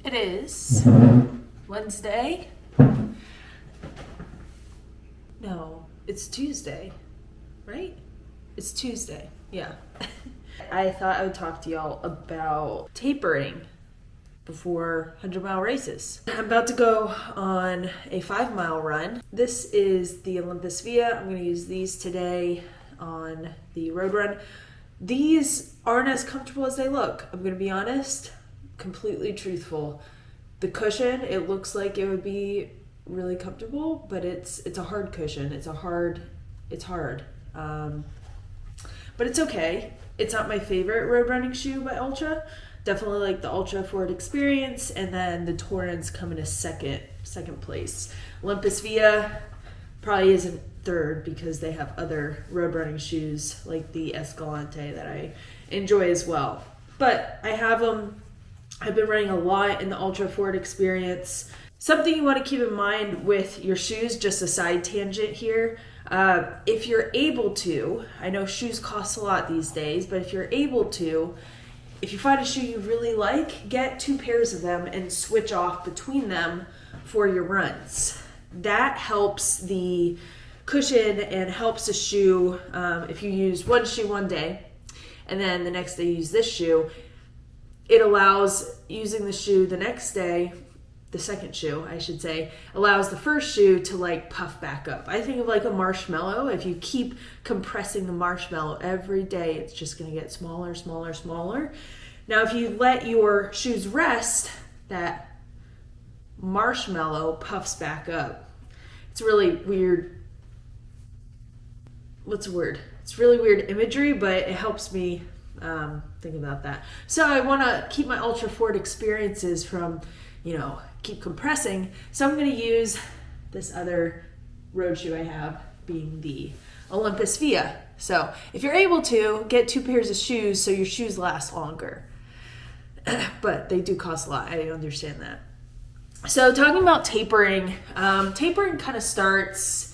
It is Wednesday. No, it's Tuesday, right? It's Tuesday, yeah. I thought I would talk to y'all about tapering before 100-mile races. I'm about to go on a 5-mile run. This is the Olympus Via. I'm going to use these today on the road run. These aren't as comfortable as they look. I'm going to be honest, completely truthful. The cushion, it looks like it would be really comfortable, but it's a hard cushion. It's hard. But it's okay. It's not my favorite road running shoe by Ultra. Definitely like the Ultra Forward Experience, and then the Torrens come in a second place. Olympus Via probably isn't third because they have other road running shoes like the Escalante that I enjoy as well. But I have them. I've been running a lot in the Ultra Forward Experience. Something you want to keep in mind with your shoes, just a side tangent here, if you're able to, I know shoes cost a lot these days, but if you're able to, if you find a shoe you really like, get 2 pairs of them and switch off between them for your runs. That helps the cushion and helps the shoe. If you use one shoe one day and then the next day you use this shoe, it allows using the shoe the next day, the second shoe, I should say, allows the first shoe to like puff back up. I think of like a marshmallow. If you keep compressing the marshmallow every day, it's just going to get smaller, smaller, smaller. Now, if you let your shoes rest, that marshmallow puffs back up. It's really weird. What's the word? It's really weird imagery, but it helps me think about that. So I want to keep my Ultra Forward Experiences from, keep compressing. So I'm going to use this other road shoe I have, being the Olympus Via. So if you're able to, get 2 pairs of shoes so your shoes last longer. But they do cost a lot. I understand that. So talking about tapering, tapering kind of starts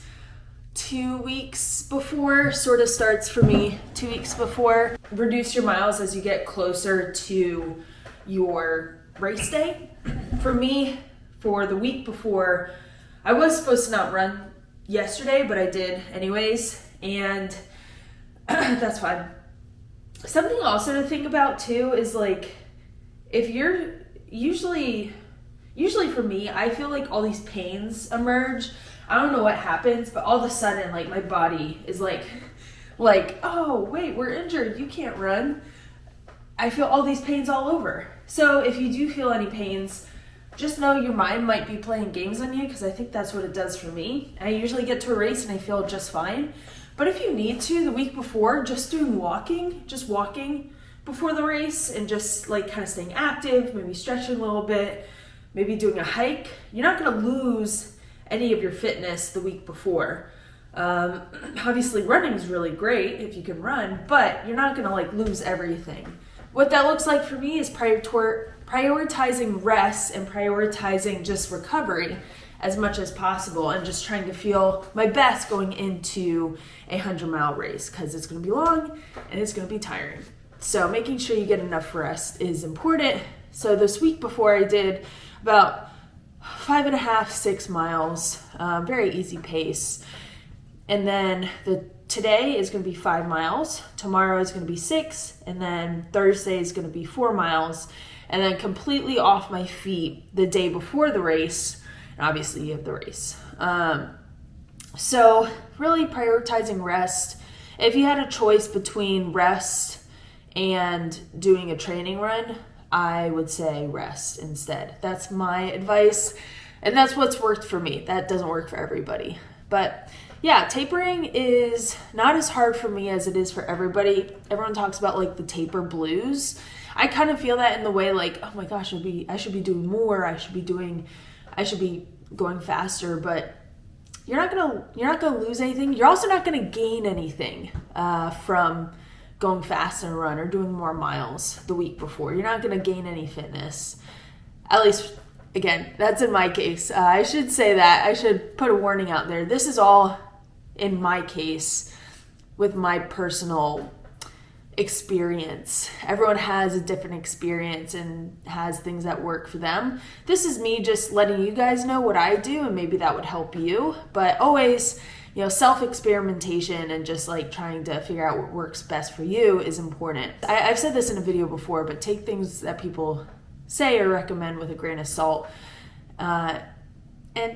2 weeks before, sort of starts for me 2 weeks before. Reduce your miles as you get closer to your race day. For me, for the week before, I was supposed to not run yesterday, but I did anyways, and that's fine. Something also to think about too is like, if you're usually for me, I feel like all these pains emerge. I don't know what happens, but all of a sudden, like my body is like, oh wait, we're injured, you can't run. I feel all these pains all over. So if you do feel any pains, just know your mind might be playing games on you, because I think that's what it does for me. I usually get to a race and I feel just fine. But if you need to, the week before, just walking before the race and just like kind of staying active, maybe stretching a little bit, maybe doing a hike, you're not going to lose any of your fitness the week before. Obviously running is really great if you can run, but you're not going to like lose everything. What that looks like for me is prioritizing rest and prioritizing just recovery as much as possible, and just trying to feel my best going into a 100-mile race, because it's going to be long and it's going to be tiring. So making sure you get enough rest is important. So this week before, I did about 5.5, 6 miles, very easy pace. And then today is going to be 5 miles. Tomorrow is going to be 6. And then Thursday is going to be 4 miles. And then completely off my feet the day before the race. And obviously you have the race. So really prioritizing rest. If you had a choice between rest and doing a training run, I would say rest instead. That's my advice. And that's what's worked for me. That doesn't work for everybody. But yeah, tapering is not as hard for me as it is for everybody. Everyone talks about like the taper blues. I kind of feel that in the way like, oh my gosh, I should be doing more. I should be going faster, but you're not gonna lose anything. You're also not gonna gain anything from going fast in a run or doing more miles the week before. You're not gonna gain any fitness. At least, again, that's in my case. I should say that. I should put a warning out there. This is all in my case with my personal experience. Everyone has a different experience and has things that work for them. This is me just letting you guys know what I do, and maybe that would help you. But always, you know, self-experimentation and just like trying to figure out what works best for you is important. I've said this in a video before, but take things that people say or recommend with a grain of salt, and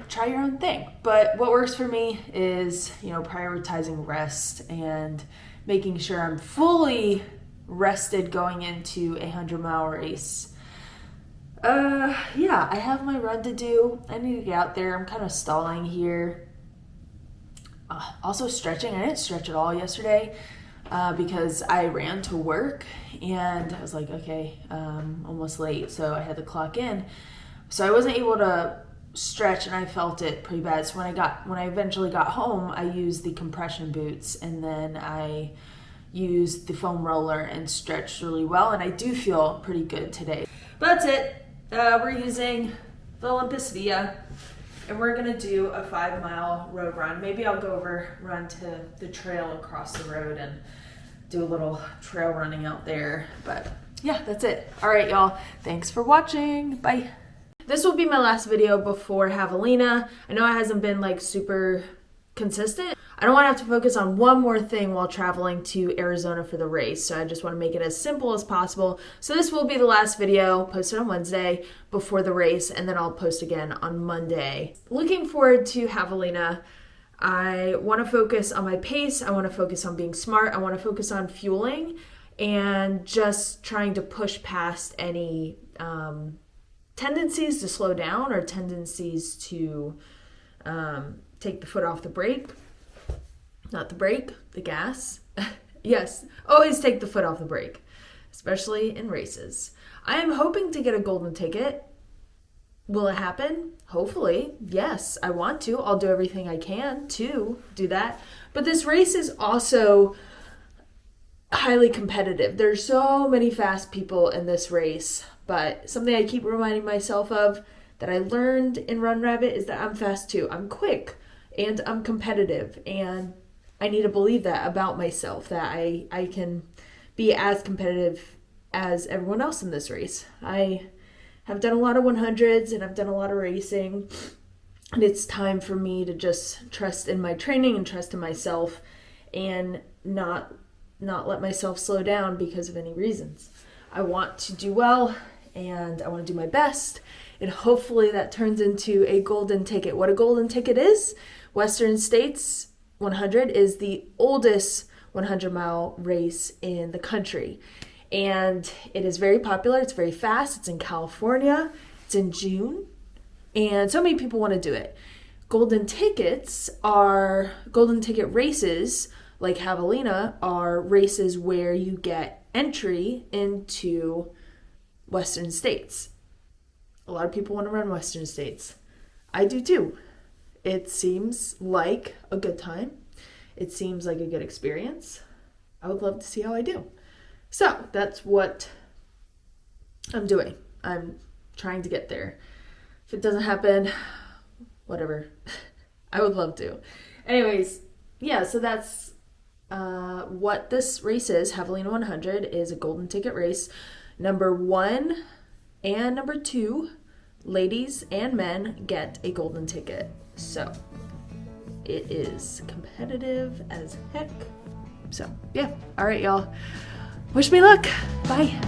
try your own thing. But what works for me is, you know, prioritizing rest and making sure I'm fully rested going into a 100-mile race. Yeah, I have my run to do. I need to get out there. I'm kind of stalling here. Also stretching. I didn't stretch at all yesterday because I ran to work and I was like, okay, almost late, so I had to clock in. So I wasn't able to stretch, and I felt it pretty bad. So when I eventually got home, I used the compression boots, and then I used the foam roller and stretched really well, and I do feel pretty good today. But that's it. We're using the Olympus Via, and we're gonna do a 5-mile road run. Maybe I'll run to the trail across the road and do a little trail running out there. But yeah, that's it. All right, y'all. Thanks for watching. Bye. This will be my last video before javelina. I know it hasn't been like super consistent. I don't want to have to focus on one more thing while traveling to Arizona for the race, so I just want to make it as simple as possible. So this will be the last video posted on Wednesday before the race, and then I'll post again on Monday. Looking forward to javelina. I want to focus on my pace. I want to focus on being smart. I want to focus on fueling and just trying to push past any tendencies to slow down or tendencies to take the foot off the brake. Not the brake, the gas. Yes, always take the foot off the brake, especially in races. I am hoping to get a golden ticket. Will it happen? Hopefully, yes, I want to. I'll do everything I can to do that. But this race is also highly competitive. There's so many fast people in this race, but something I keep reminding myself of that I learned in Run Rabbit is that I'm fast too. I'm quick and I'm competitive, and I need to believe that about myself, that I can be as competitive as everyone else in this race. I have done a lot of 100s and I've done a lot of racing, and it's time for me to just trust in my training and trust in myself and not let myself slow down because of any reasons. I want to do well and I want to do my best, and hopefully that turns into a golden ticket. What a golden ticket is, Western States 100 is the oldest 100-mile race in the country, and it is very popular. It's very fast. It's in California. It's in June, and so many people want to do it. Golden ticket races like javelina are races where you get entry into Western States. A lot of people want to run Western States. I do too. It seems like a good time. It seems like a good experience. I would love to see how I do. So that's what I'm doing. I'm trying to get there. If it doesn't happen, whatever. I would love to. Anyways, yeah, so that's what this race is. Javelina 100 is a golden ticket race. Number 1 and number 2, ladies and men, get a golden ticket. So it is competitive as heck. So yeah, all right, y'all. Wish me luck. Bye.